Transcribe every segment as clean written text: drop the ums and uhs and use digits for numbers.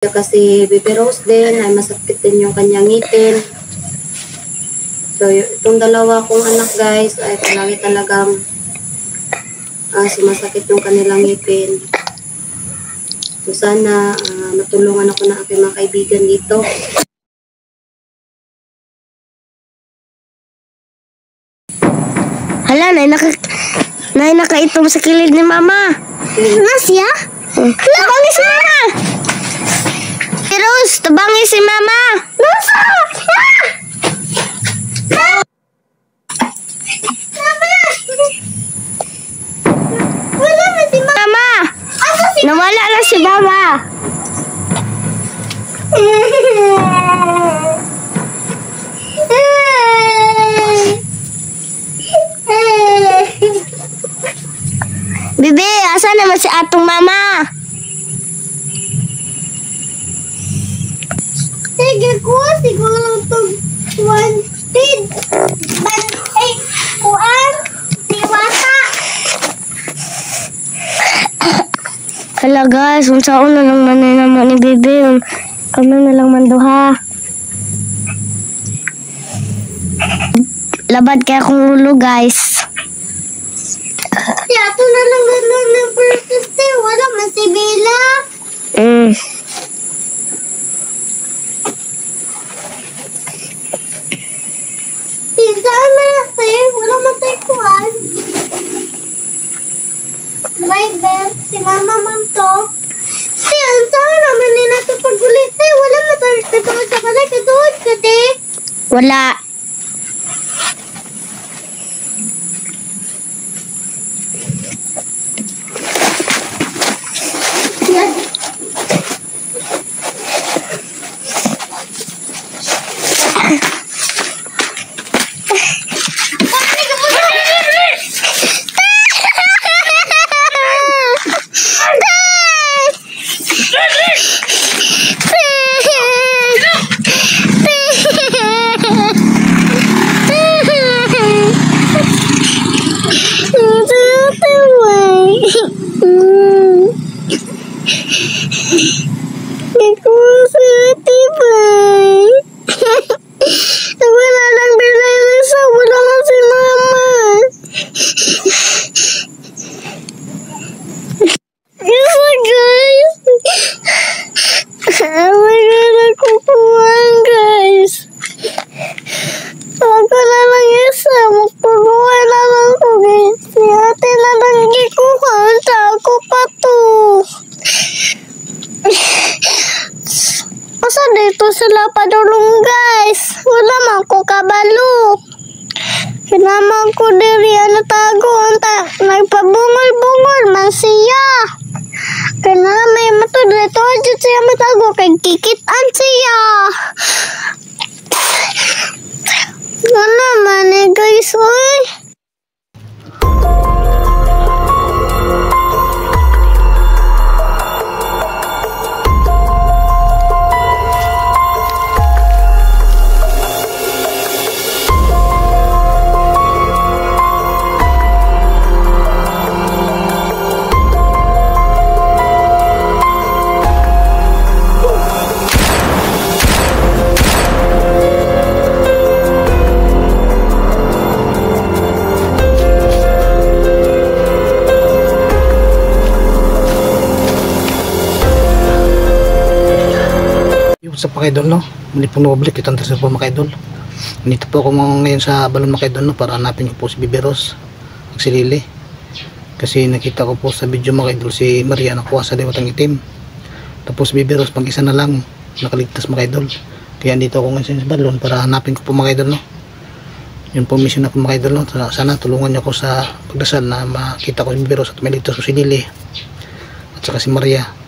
Kasi Baby Rose din ay masakit din yung kanyang ngipin. So itong dalawa kong anak guys ay palagi talagang sumasakit yung kanilang ngipin. So sana matulungan ako ng aking mga kaibigan dito. Hala, nay nakaitom sa kilid ni mama. Nasya? Tabangi si mama. Rose, tabangi si mama. Nasa? Wala na si mama. Nawala na si mama. Bibi, asa naman si atong mama? Sige ko, siguro itong wanted. Bantay, kuan, diwata. Hala guys, kung saan na lang manay naman ni Bibi. Kami na lang manduha. Labad kaya akong ulo guys. Yato na lang ng first day. Wala man si Bella. Saan na natin? Wala man tayo kuhan. May bell. Si mama man to. Saan naman ni nato pagulit eh. Wala man tayo katuod sa kalay. Katuod ka de. Wala. Sila padulong guys. Wala man ko kabalo. Kinaman ko diri tago nagpabungol-bungol man siya. Kaya may matod dito siya matago kay kikitan siya. Wala man guys oy. Sa mga idol, no? Muli pong nababalik itong tercer po mga idol. Nandito po ako ngayon sa balon mga idol, no? Para hanapin ko po si Baby Rose at si Lily. Kasi nakita ko po sa video mga idol si Maria nakuha sa liwatang itim. Tapos Baby Rose pag isa na lang nakaligtas mga idol. Kaya dito ako ngayon sa balon para hanapin ko po mga idol, no? Yun po mission ako mga idol, no? Sana tulungan niyo ako sa pagdasal na makita ko si Baby Rose at may ligtas ko si Lily at saka si Maria.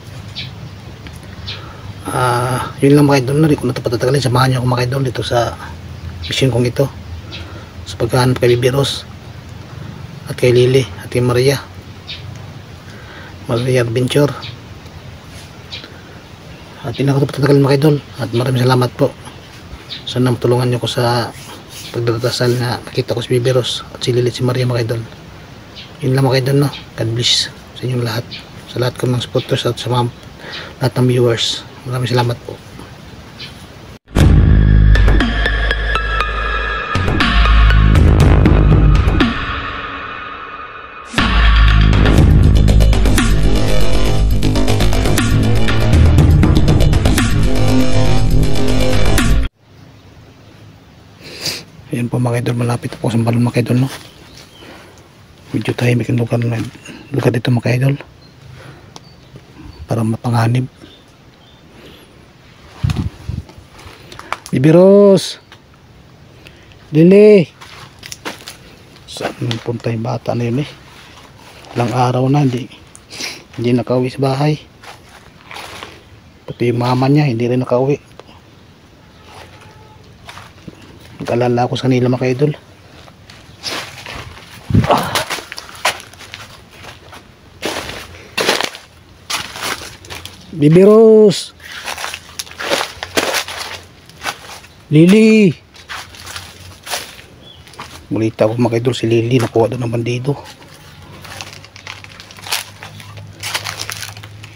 Yun lang mga idol, no? Hindi ko na ito patatagalin. Samahan niyo ako mga idol dito sa mission kong ito sa paghahanap kay Baby Rose at kay Lily at kay Maria Adventure. At hindi na ko ito patatagalin mga idol. At maraming salamat po. Sana matulungan niyo ko sa pagdadasal na makita ko si Baby Rose at si Lily at si Maria mga idol. Yun lang mga idol, no? God bless sa inyong lahat, sa lahat ko ng supporters at sa mga lahat ng viewers. Maraming salamat po. Ayan po mga idol, malapit po sa balon mga idol, no? Medyo tahimik ang lugar dito mga idol, para mapanganib. Bibiros, Lili, saan punta yung bata na yun eh? Ilang araw na hindi nakauwi sa bahay, pati yung mama niya hindi rin nakauwi. Nag-alala ako sa kanila mga idol. Bibiros, Lili, balita ko mga idol, si Lili nakuha doon ng bandido.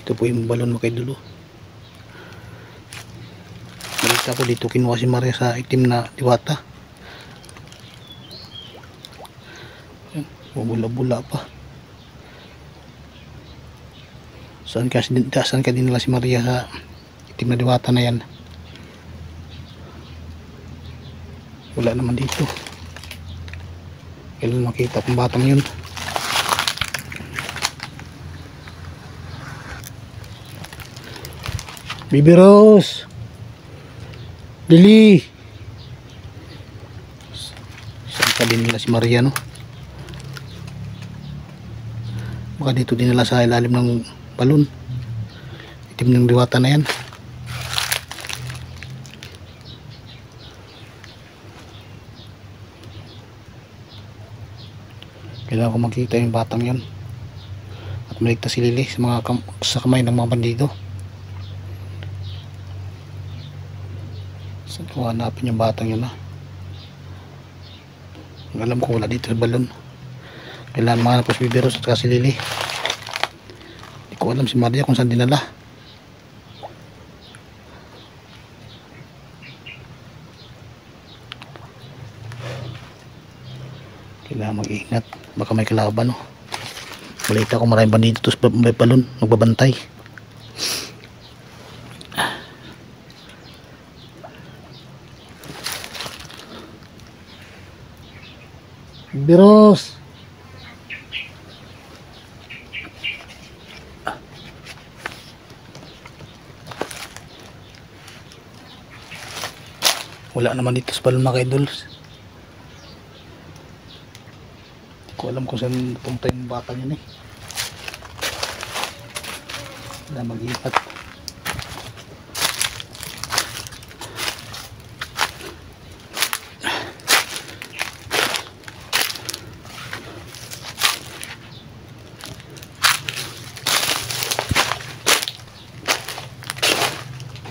Ito po yung balon mga idol. Balita ko dito kinuha si Maria sa itim na diwata. Bula-bula pa. Saan ka dinala si Maria sa itim na diwata na yan? Wala naman dito. Kailan makita kung batang yun. Bibiros, Lili, saan ka dinala si Maria, no? Baka dito dinala sa ilalim ng balon, itim ng diwata na yan. Kailangan ko makita yung batang yun at maligtas si Lili sa kamay ng mga bandido. Saan ko hanapin yung batang yun, ha? Ang alam ko wala dito sa balon. Kailangan mahanap ko si Bibiros at si Lili. Hindi ko alam si Maria kung saan dinala. Kailangan mag-ingat, baka may kalaban, no? Balita ko maraming bandido to sa may balon, magbabantay. Bibiros, wala naman dito sa balon mga idol. Hindi ko alam kung saan punta yung bata niya eh. Wala mag-ipat.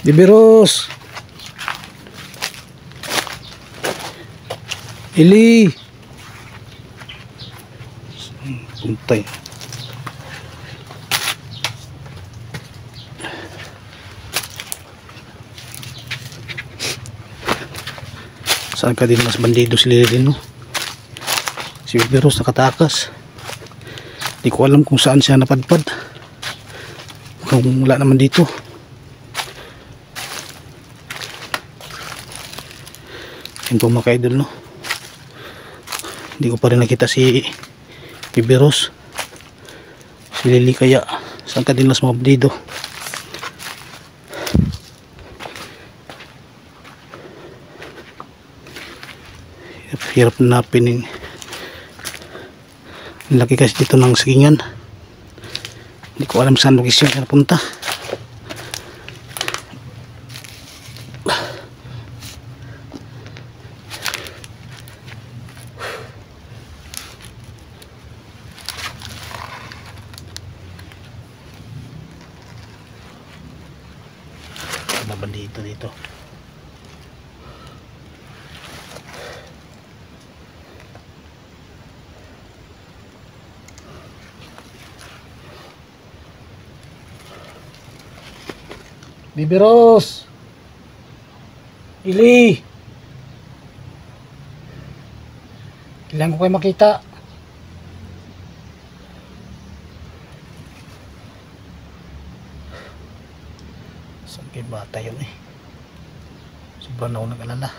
Bibiros, Ili, puntay. Saan ka din mas bandido si Lili, no? Si Bibiros nakatakas. Hindi ko alam kung saan siya napadpad. Kung wala naman dito. Yan po mga ka-idol, no? Hindi ko pa rin nakita si Bibiros, si Lili, kaya saan ka din mas mga bandido. Hirap na napinin. Laki kasi dito ng sagingan. Hindi ko alam saan location siya napunta. Ano ba dito? Bibi Rose! Ili! Kailangan ko kayo makita. Saan kayo bata yun eh? Sobrang na ako nag-alala.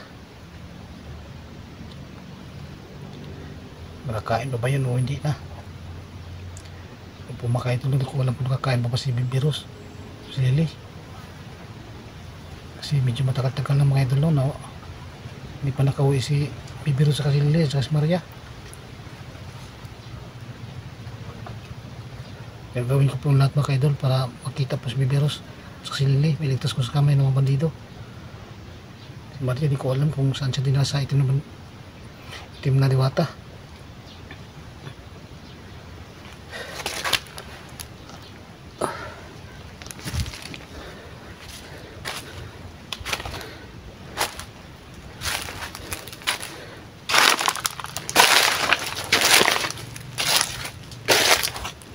Nakakain pa ba yun o hindi na? Kung pumakain tulad ko, alam kung nakakain pa ba si Bibi Rose, si Lily. Kasi medyo matagal-tagal na mga idol na hindi pa nakauwi si Bibi Rose sa si Lily at si Maria. Gagawin ko po lahat mga idol para makita po si Bibi Rose sa si Lily. May ligtas ko sa kamay ng mga bandido. Si Maria di ko alam kung saan siya dinasa itim na diwata.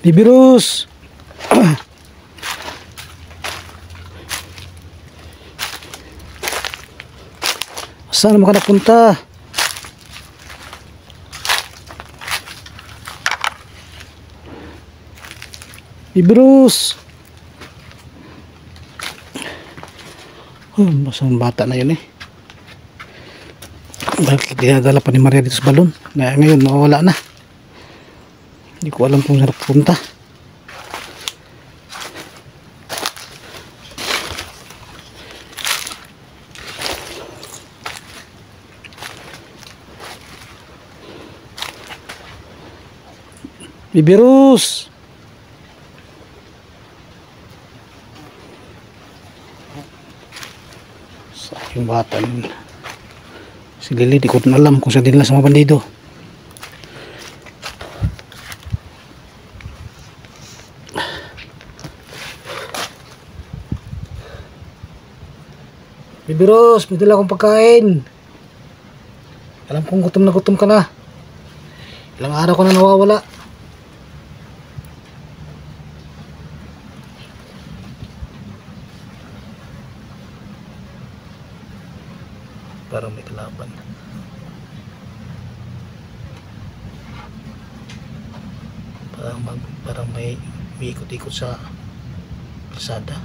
Bibi Rose! Saan naman ka napunta? Bibi Rose! Masang bata na yun eh. Bakit dinadala pa ni Maria dito sa balon? Ngayon mawala na. Hindi ko alam kung saan napunta. Bibi Rose! Sa aking bata yun. Si Lily, di ko na alam kung saan dinala sa mga bandido. Bibi Rose, may dala akong pagkain. Alam kong gutom ka na. Ilang araw ko na nawawala. Parang may kalaban. Parang may ikot-ikot sa kalsada.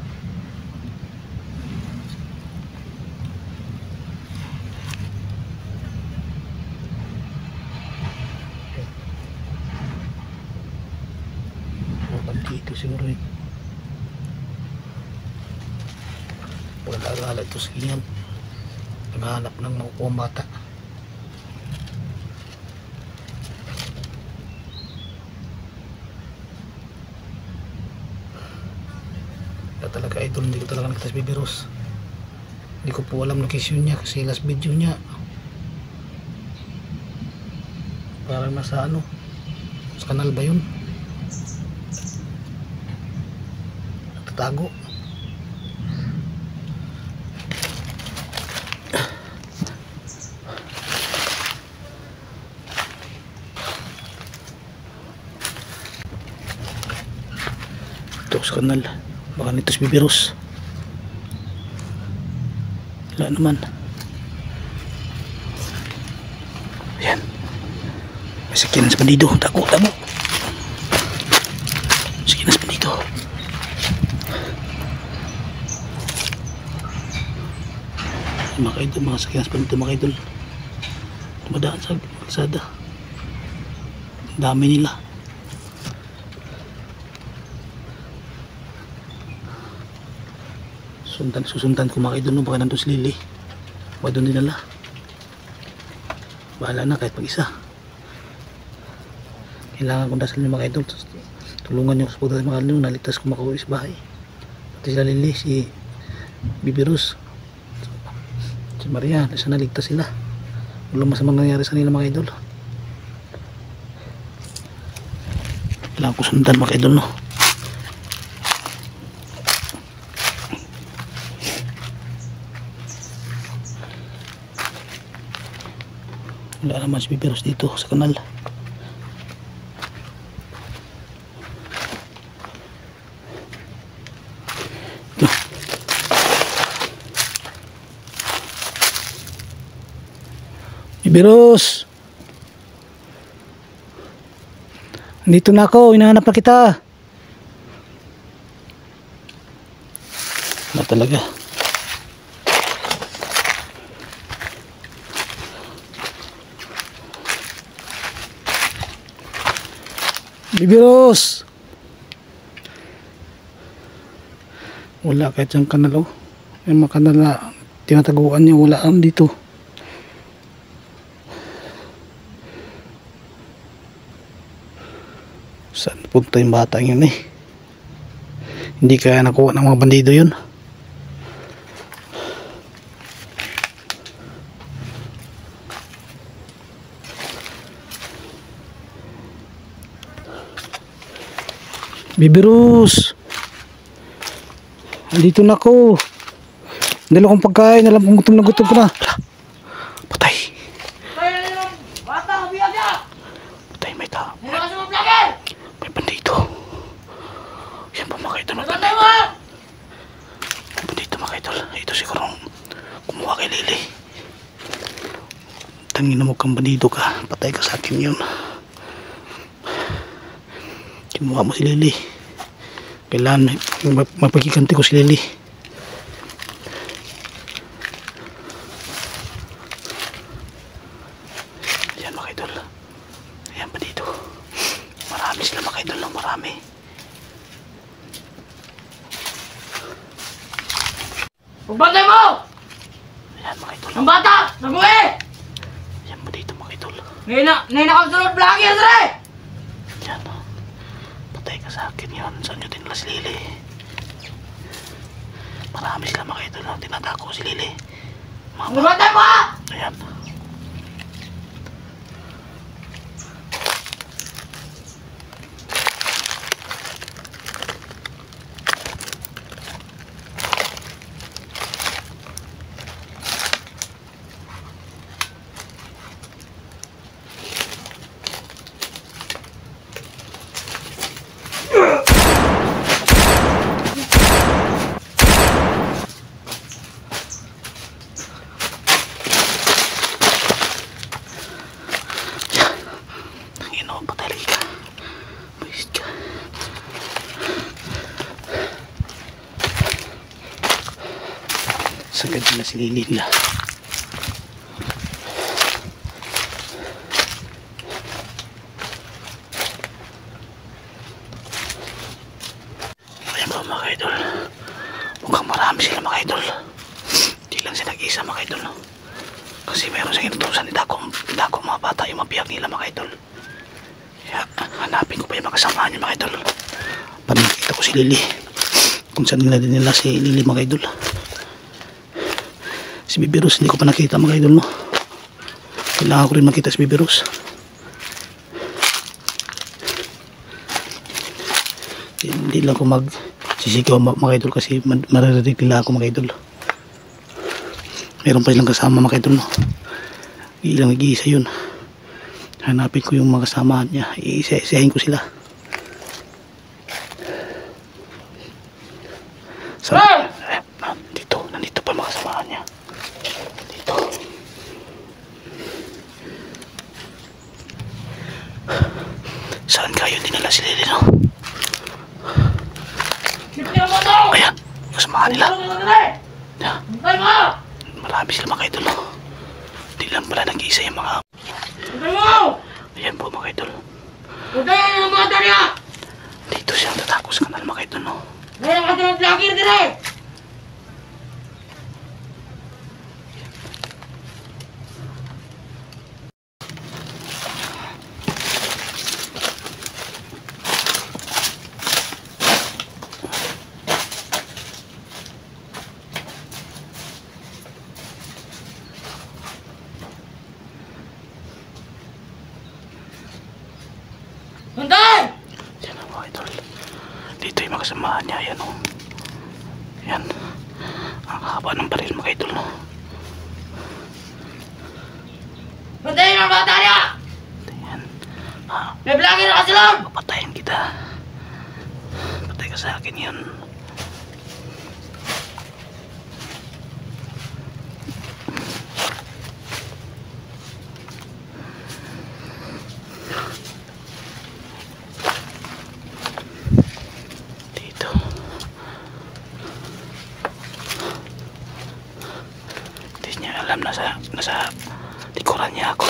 Dito siguro eh. Wala ito sa inyan. Naghahanap ng nakukuha bata. Kaya talaga idol, hindi ko talaga nakita si Bibi Rose. Hindi ko po alam location niya kasi last video niya parang nasa ano, sa kanal ba yun? Tago. Ito sa kanal. Baka nito si Bibi Rose. Wala naman. Ayan. May sakinan sa bandido. Tago. Sakinan sa bandido. Mga idol, mga sakyan sa panito mga idol, tumadaan sa kalsada. Dami nila. Susundan ko mga idol, baka nandun si Lily, baka doon dinala. Bahala na kahit pag isa. Kailangan kong dasal niyo mga idol, tulungan niyo sa pagdating mga idol, naligtas ko makauwi sa bahay. Pati sila Lily, si Bibi Rose, si Maria, nasa naligtas sila. Walang masamang nangyari sa nila mga idol. Kailangan ko sundan mga idol, no? Wala naman si Bibi Rose dito sa kanal. Bibiros! Dito na ako, hinahanap na kita. Na talaga. Bibiros! Wala kahit siyang kanal, oh. Yung mga kanal na tinataguan niya, wala ang dito. Saan punta yung bata yun eh? Hindi kaya nakuha ng mga bandido yun. Bibirus! Andito na ako. Dala kong pagkain. Alam kong gutom na gutom ko na. Patay. Patay, may tao. May bandito. Yan pa mga idol. May bandito mga idol. Ito siguro kumuha kay Lily. Tangin na mo kang bandido ka. Patay ka sa akin yun. Kinuha mo si Lily. Kailangan mapagkikanti ko si Lily. Ayan mga idol. Ayan pa dito. Marami sila mga idol, no? Marami. Pagbantay mo! Ayan mga idol. Ang bata! Naguwi! Ayan pa dito mga idol. Ngayon na kasunod vlogger, dre! Ayan. Patay ka sa akin yun. Saan nyo dinala si Lily? Marami sila mga idol, no? Tinatako si Lily. Pagbantay mo! Ayan. Patay lagi ka. Buisit ka. Sagad nila si Lily nila. Ayan ba mga idol? Mukhang marami sila mga idol. Hindi lang sila nag-isa mga idol. Kasi mayroon sa inutusan ni Dako mga bata yung mapiyag nila mga idol. Kaya hanapin ko pa yung mga kasama niya mga idol. Para makita ko si Lily. Kung saan nila din nila si Lily mga idol. Si Bibirus hindi ko pa nakita mga idol, no. Kailangan ko rin makita si Bibirus. Hindi lang ko magsisigaw mga idol kasi maririnig nila ako mga idol. Meron pa silang kasama mga idol, no. Ilang nag-iisa yun. Hanapin ko yung mga kasama niya. Iisa-isahin ko sila. Dito. Nandito pa mga kasama niya. Dito. Saan kayo dinala si Lily, no? Ayan. Kasama nila. Yeah. Marami sila mga idol, no? Hindi lang pala nag-iisa yung mga... Ayan po mga idol. Dito siya tatako sa kanal mga idol, no? Ngayon ka sunod vlogger, dre! Bantay! Yan ang mga idol. Dito yung mga kasamahan niya. Ayan o. Yan. Ang haba ng baril mga idol, no? Bantayin ang bata niya! Ayan. May vlogger na kasunod! Papatayin kita. Patay ka sa akin yan. alam nasa likuran niya ako.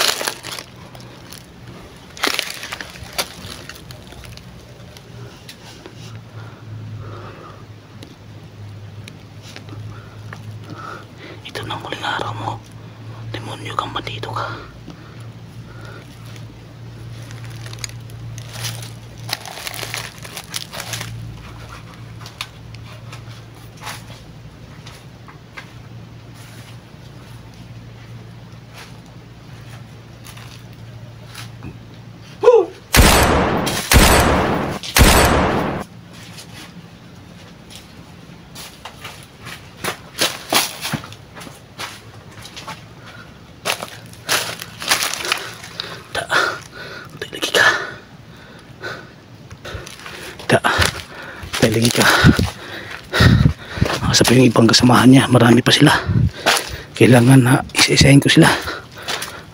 Ito na muling araw mo. Demonyo kang bandito ka. Tayo lagi ka. Sa pa yung ibang kasamahan niya, marami pa sila. Kailangan na isa-isahin ko sila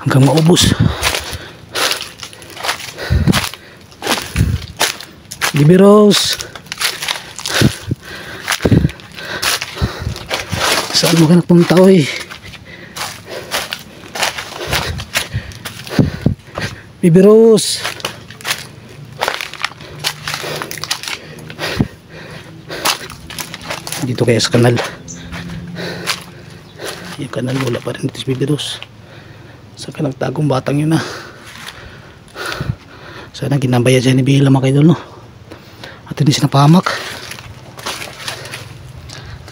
hanggang maubos. Liberos, saan mo ka nagpunta oy? Liberos, dito kaya sa kanal. Yung kanal wala pa rin dito sa Bibiros. Saan ka nagtagong batang yun ah? Sana ginambaya dyan ni Bila mga kaidol no? At hindi siya napahamak.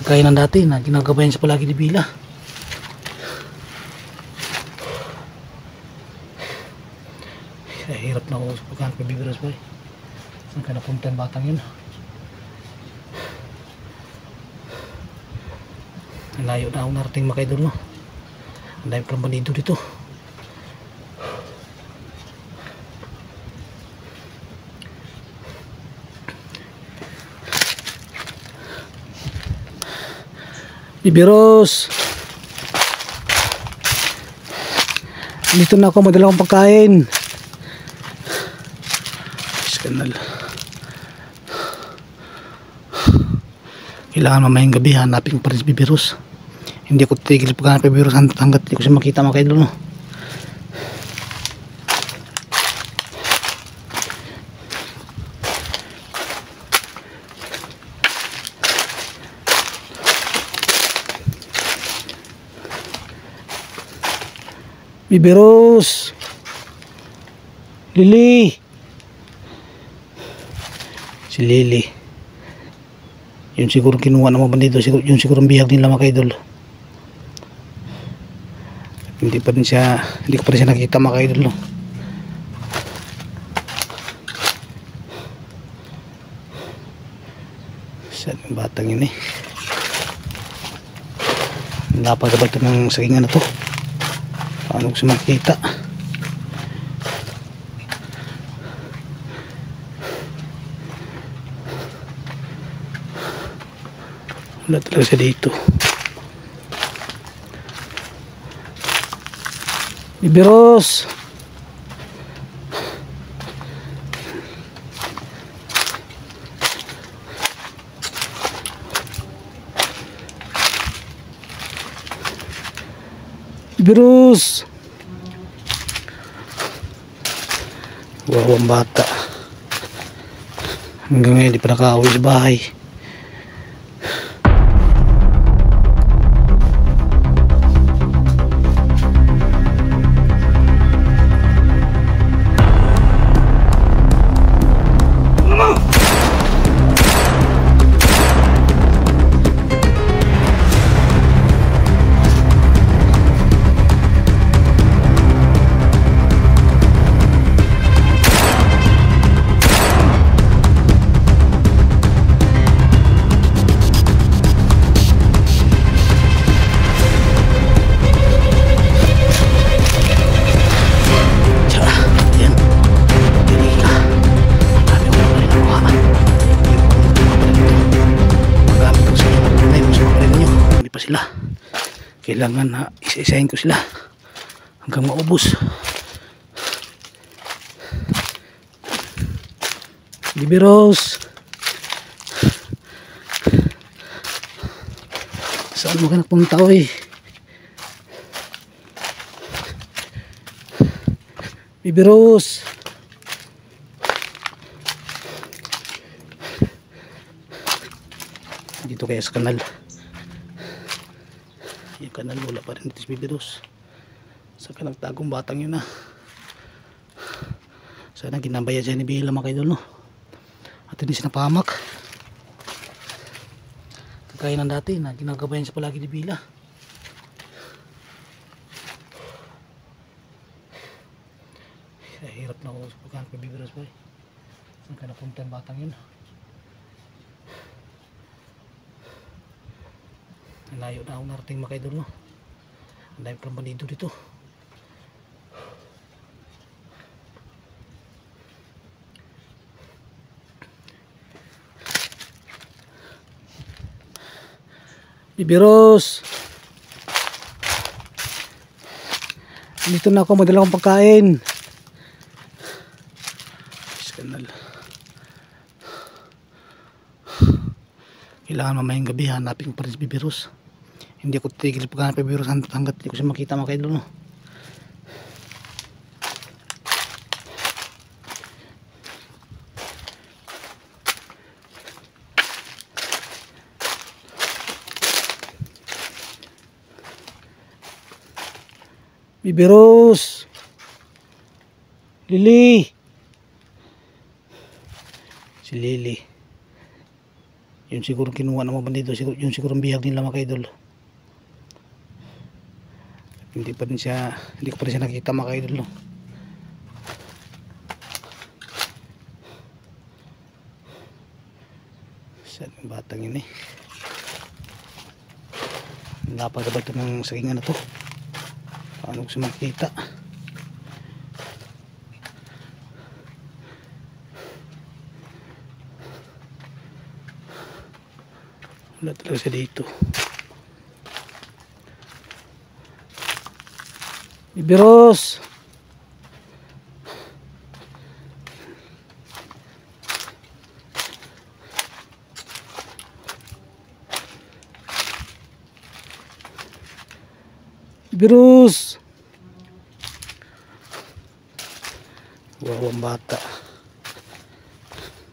Kagaya ng dati na ginagabayan siya palagi ni Bila. Hirap na ako sa pagkahan kay Bibiros boy. Saan ka napunta ang batang yun? Layo na akong narating mga kaidol no? Ang dahil palang bandido dito. Bibiros, dito na ako, madala akong pagkain. Kanal. Kailangan mamayang gabi hanapin pa rin si Bibiros. Hindi ako titigil paghanap ng Bibiros hanggat hindi ko siya makita mga kaidol no? Bibiros, Lily, si Lily yun siguro kinuha ng mga bandido, yun siguro ang bihag nila mga kaidol. Hindi ko pa rin siya nakita mga kaidol no? Saan yung batang yun eh? Napagabal ito ng sagingan na to. Paano ko siya makikita? Wala talaga siya dito. Bibiros, Bibiros, wawang bata hanggang ngayon di pa nakauwi sa bahay. Kailangan na isa-isahin ko sila hanggang maubos. Bibiros, saan mo ka nagpunta oy? Baby Rose. Dito kaya sa kanal. Yung kanal wala pa rin dito si Baby Rose. Saan ka nagtagong batang yun Sana ginabayan siya ni Bila mga idol no. At hindi siya napahamak. Kagaya ng dati na ginagabayan siya palagi ni Bila. Hirap na ako sa pagkahanap kay Baby Rose boy. Saan ka napunta yung batang yun? Layo na ako narating mga idol no. Ang dami palang bandido dito. Baby Rose, dito na ako, madala akong pagkain. Kanal. Kailangan mamayang gabi hanapin pa rin si Baby Rose. Hindi ako titigil paghanap kay Baby Rose hanggat hindi ko siya makita mga kaidol no. Baby Rose, Lily, si Lily yun siguro kinuha ng mga bandido, yun siguro ang bihag nila mga kaidol. Hindi ko pa rin siya nakita mga kaidol no. Saan yung batang yun napagabad ito ng sagingan na to. Paano ko siya makikita? Wala talaga siya dito. Baby Rose, Baby Rose. Wawang bata.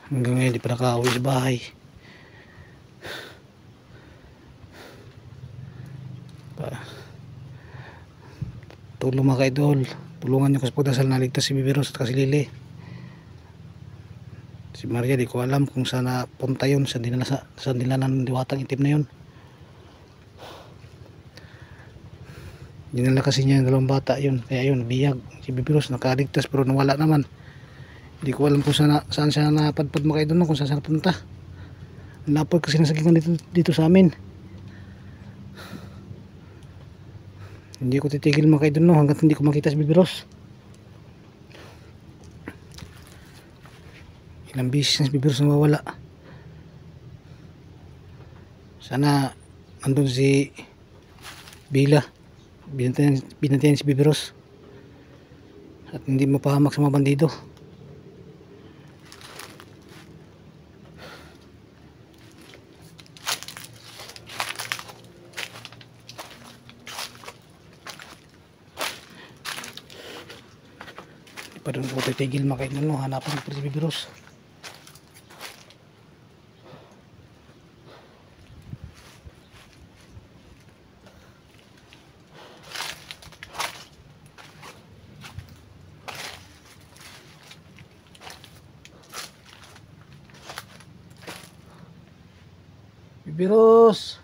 Hanggang ngayon di pa nakauwi sa bahay. Tulong mga kaidol, tulungan nyo kasi pagdasal na ligtas si Baby Rose at kasi Lily. Si Maria di ko alam kung saan napunta yun, saan nila nandiwatang itim na yun. Dinala kasi niya yung dalawang bata yun, kaya yun biyag si Baby Rose nakaligtas pero nawala naman. Hindi ko alam kung saan siya napadpad mga kaidol kung saan siya napunta. Napad kasi nasagingan dito sa amin. Hindi ko titigil mga kaidol hanggat hindi ko makita si Baby Rose. Ilang beses na si Baby Rose nawawala. Sana andun si Bila, binantayan si Baby Rose at hindi mapahamak sa mga bandido. Pa rin ko titigil mga kaidol hanapan ko si Baby Rose. Baby Rose,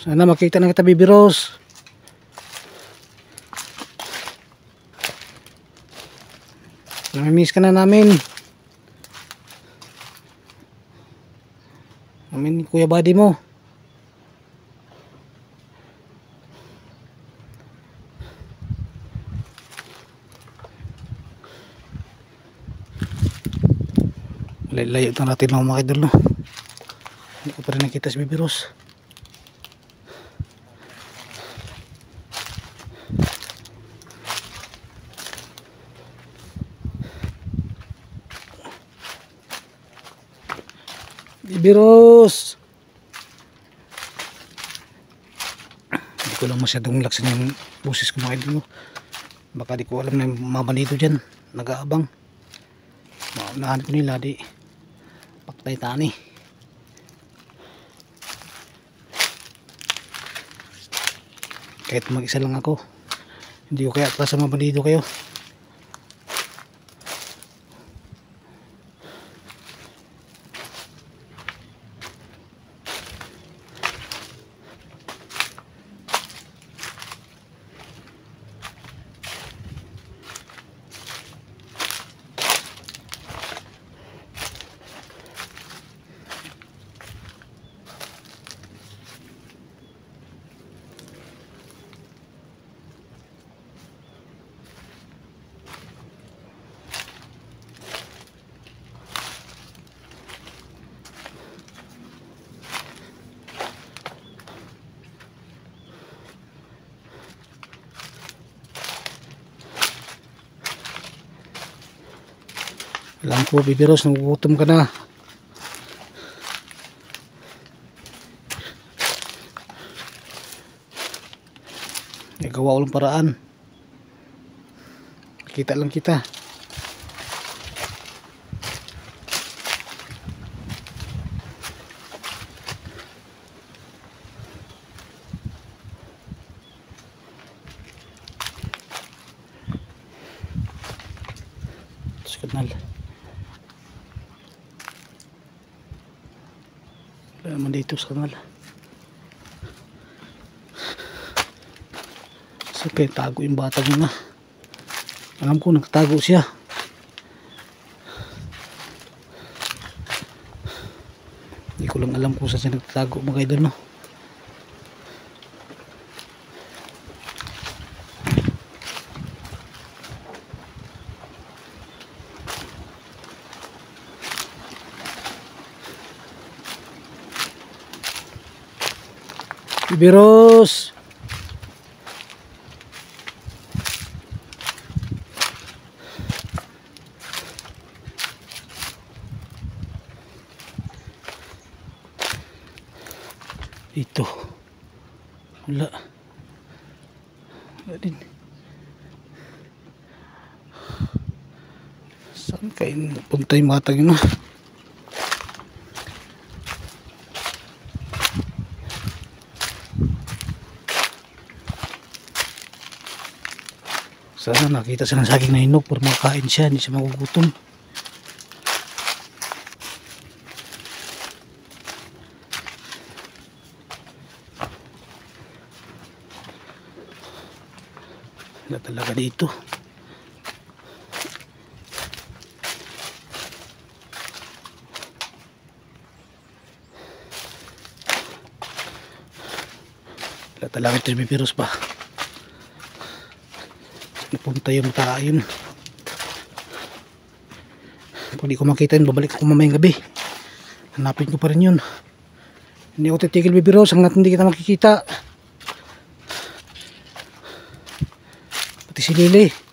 sana makita na kita Baby Rose. Namimiss ka na namin. Namin Kuya Buddy mo. Layo na natin ng mga idol no. Hindi ko pa rin nakita si Baby Rose. Bibiros! Hindi ko lang masyadong laksan yung boses ko mga idol. Baka di ko alam na yung mga bandido dyan. Nag-aabang. Maunahan ko nila, di paktay tani. Kahit mag-isa lang ako, hindi ko kaya atras sa mga bandido kayo. Alam ko, Bibiros, nagugutom ka na. Nagawa ulang paraan. Kita lang kita. Sa kanal. Wala naman dito sa kanal. So kaya tago yung bata niya na. Alam ko nakatago siya. Hindi ko lang alam kung saan siya nagtatago mga idol, no. Bibiros! Ito. Wala. Wala din. Saan kayo punta yung matag yun, no? Sana nakita siya ng saging na hinog para makain siya, hindi siya magugutom. Wala talaga dito. Wala talaga ito yung Bibiros pa. Napunta yung tao yun. Kung di ko makita yun, babalik ako mamayang gabi. Hanapin ko pa rin yun. Hindi ako titigil, Bibiros, hanggat hindi kita makikita. Pati si Lily.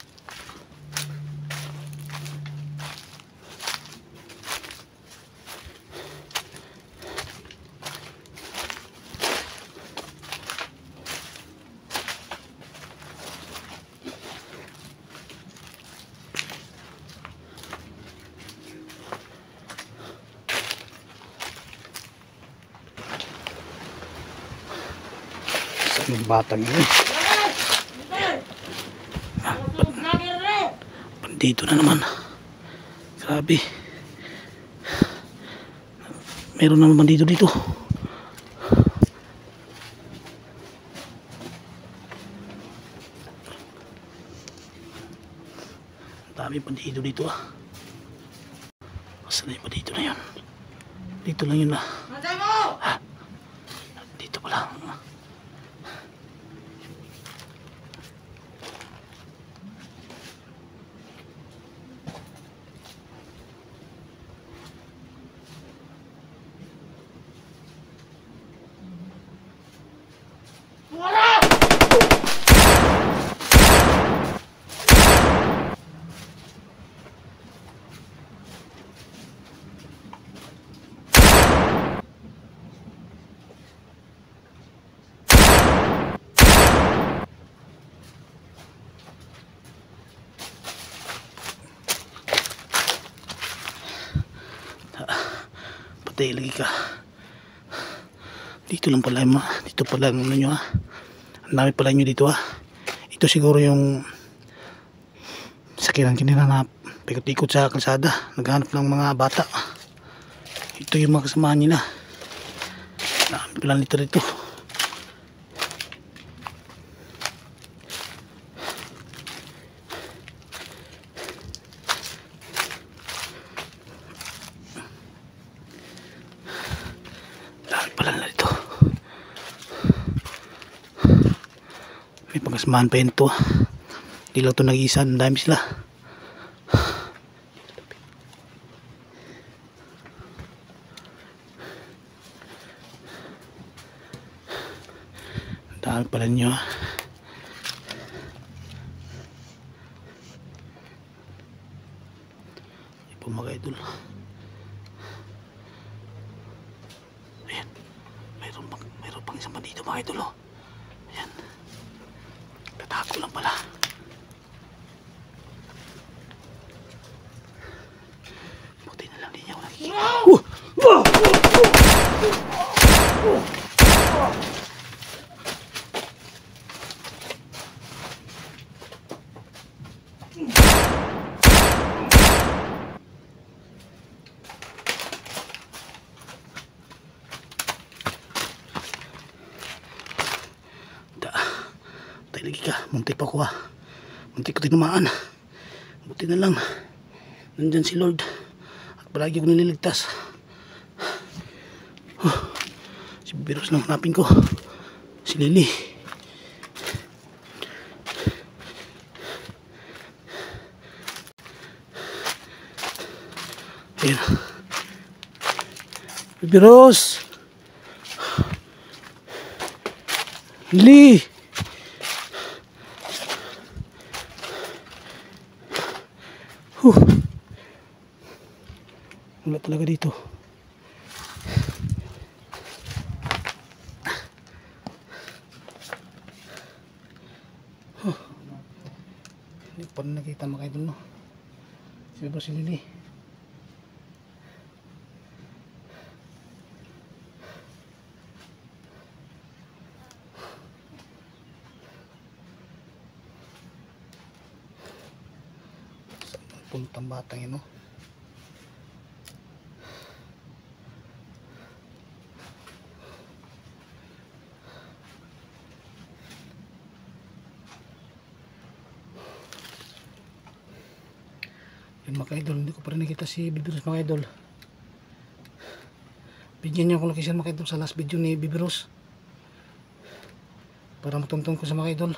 Yung batang yun. Bandito na naman. Grabe. Meron naman bandito dito. Dami bandito dito ah. Saan na yung bandito na yun? Dito lang yun ah. Ah, dito pala. Tay, lagi ka. Dito lang pala dito pala ang ano nyo ha. Ang dami pala nyo dito ha. Ito siguro yung sakiran kanina na pikot-ikot sa kalsada. Naghanap ng mga bata. Ito yung mga kasamahan nila. Dami pala nito rito. May pagkasamahan pa yun ito. Hindi lang ito nag-iisa. Ang dami sila. Ang dami pala nyo. Hindi po mga idol. Ayan. Mayroon pang isang bandito mga idol. Ayan. Tatago lang pala. Buti na lang din niya ako nakikita. Tayo lagi ka. Muntik pa ko ha. Muntik ko tinamaan. Buti na lang. Nandyan si Lord. At palagi ko nililigtas. Si Bibiros lang hanapin ko. Si Lily. Ayan. Bibiros. Lily. Wala talaga dito. Hindi pa rin nakita mga idol no. Siguro si Lily. Saan puntang batang yun no? Yun mga idol, hindi ko pa rin nakita si Bibiros mga idol. Bigyan niyo ako location mga idol sa last video ni Bibiros para matuntun ko sa mga idol.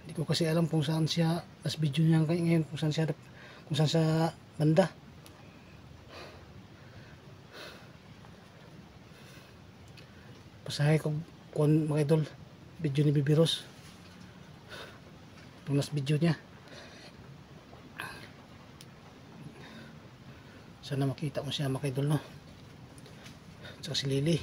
Hindi ko kasi alam kung saan siya last video niya ngayon, kung saan sa banda. Pasahay ko kung mga idol video ni Bibiros, yung last video niya. Sana makita ko siya mga idol no. Saka si Lily.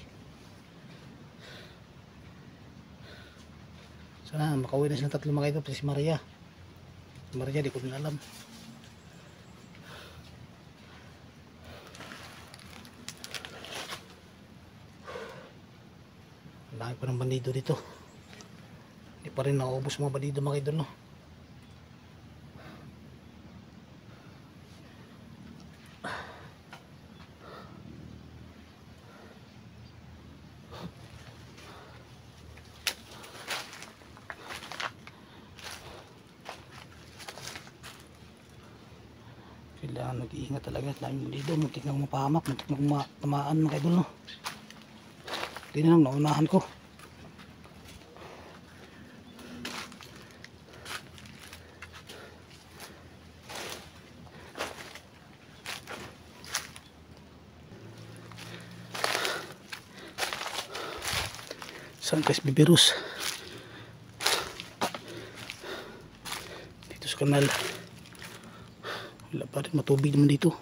Sana makauwi na silang tatlo mga idol. Si Maria. Si Maria di ko din alam. Ang dami pa ng bandido dito. Hindi pa rin naubos mga bandido mga idol no. Kailangan mag-iingat talaga. Dahil mo dito, muntik na mapahamak, muntik na tamaan mga idol no. Hindi na lang naunahan ko. Saan guys Bibiros? Dito sa kanal. Wala pa rin matubig naman dito.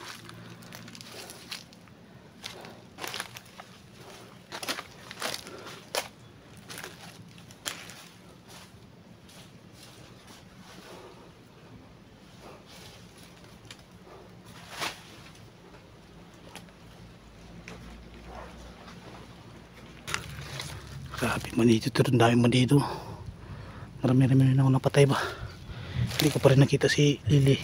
Grabe manito ito. Ang dami manito. Marami-rami na ako napatay ba. Hindi ko pa rin nakita si Lily.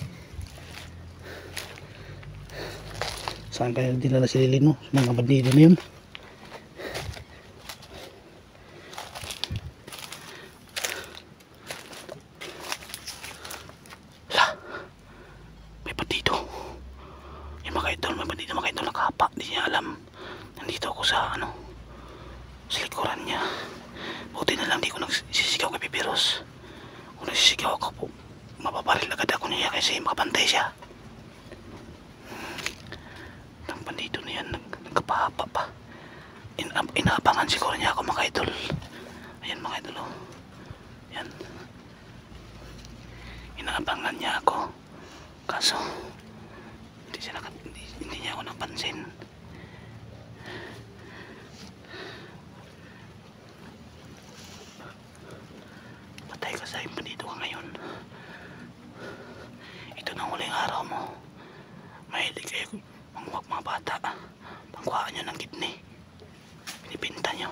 Saan kaya dinala si Lily no? Mga bandido na yun. May bandido. Yung mga idol, may bandido mga idol nakahapa. Hindi niya alam. Nandito ako sa sa likuran niya. Buti na lang di ko nagsisigaw kay Pipiros. Kung nagsisigaw ako po, mapabaril agad ako niya kasi makapantay siya. Ang bandido na yan, nagkapahapa pa. Inaabangan siguro niya ako mga idol. Ayan mga idol oh. Yan. Inaabangan niya ako. Kaso, hindi niya ako napansin. Patay ka sa bandido ka ngayon. Ito na huling araw mo. Mahilig kayo manguwag mga bata. Pangkuhaan nyo ng kidney. Pinipinta nyo.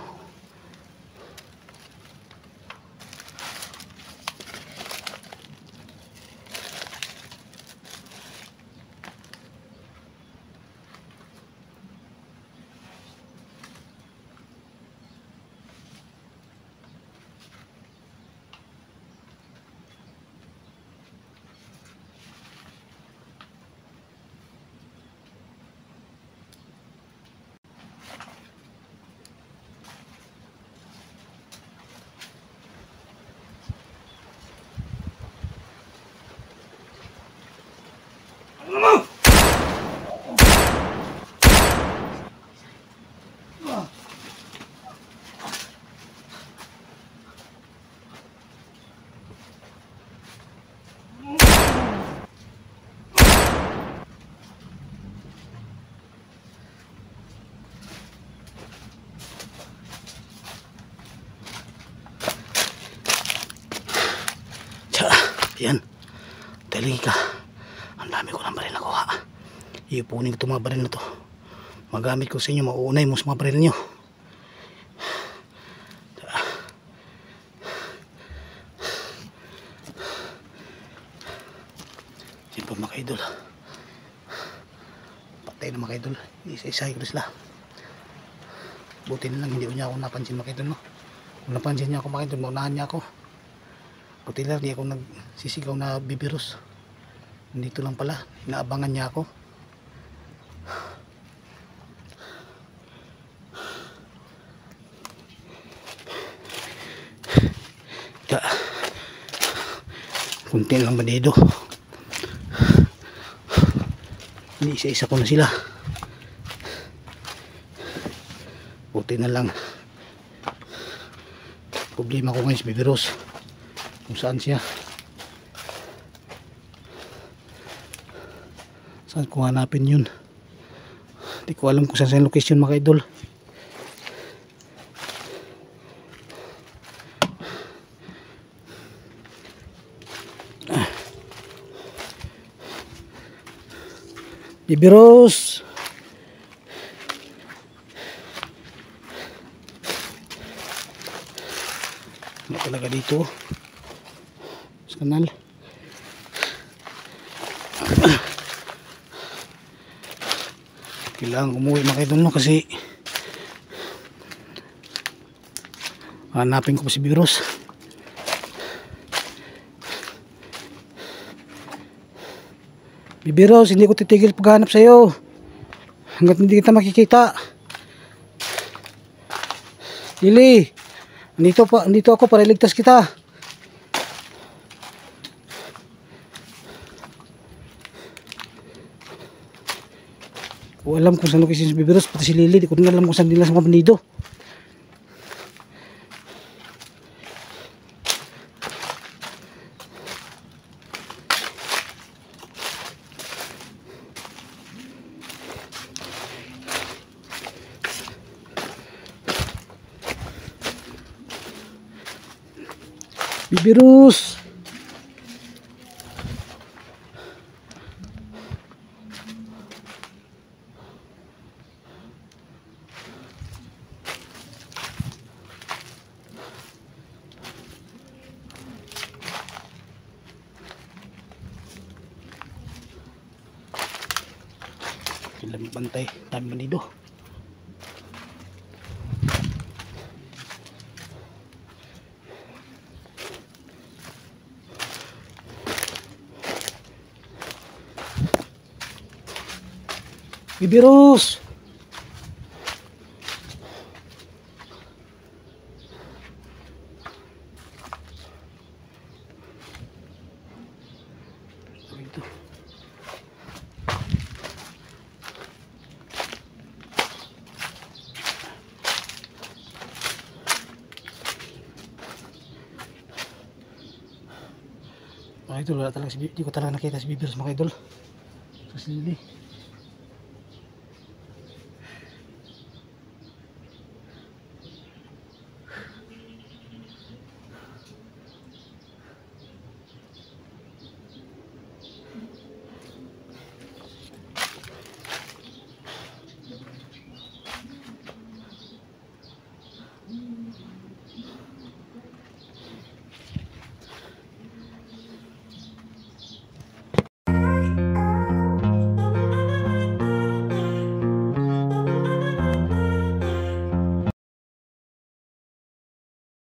Yan, talingi ka. Ang dami ko ng baril nakuha. Iupunin ko itong mga baril na to. Magamit ko sa inyo, mauunay mo sa mga baril nyo. Yan po mga idol. Patay na mga idol. Isa-isahin ko na sila. Buti na lang hindi ko niya ako napansin mga idol no? Kung napansin niya ako mga idol, maunahan niya ako. Buti lang di ako nagsisigaw na Bibiros. Nandito lang pala, inaabangan niya ako. Kunti lang bandido. Hindi isa-isa ko na sila. Buti na lang. Problema ko ngayon si Bibiros. Kung saan siya, saan ko hanapin yun. Hindi ko alam kung saan sa location mga idol. Bibiros, ano talaga dito kanal. Kailangan umuwi mga idol no kasi hanapin ko pa si Bibiros. Bibiros, hindi ko titigil paghanap sa iyo hanggat hindi kita makikita. Lily, andito ako para iligtas kita. Ko alam kung saan location si Bibiros, pati si Lily, di ko din alam kung saan nila sa mga bandido. Bibiros, bantay, dami bandido. Bibiros! Ito. Mga idol, wala talaga di ko talaga nakita si Bibiros mga idol. Sa silili.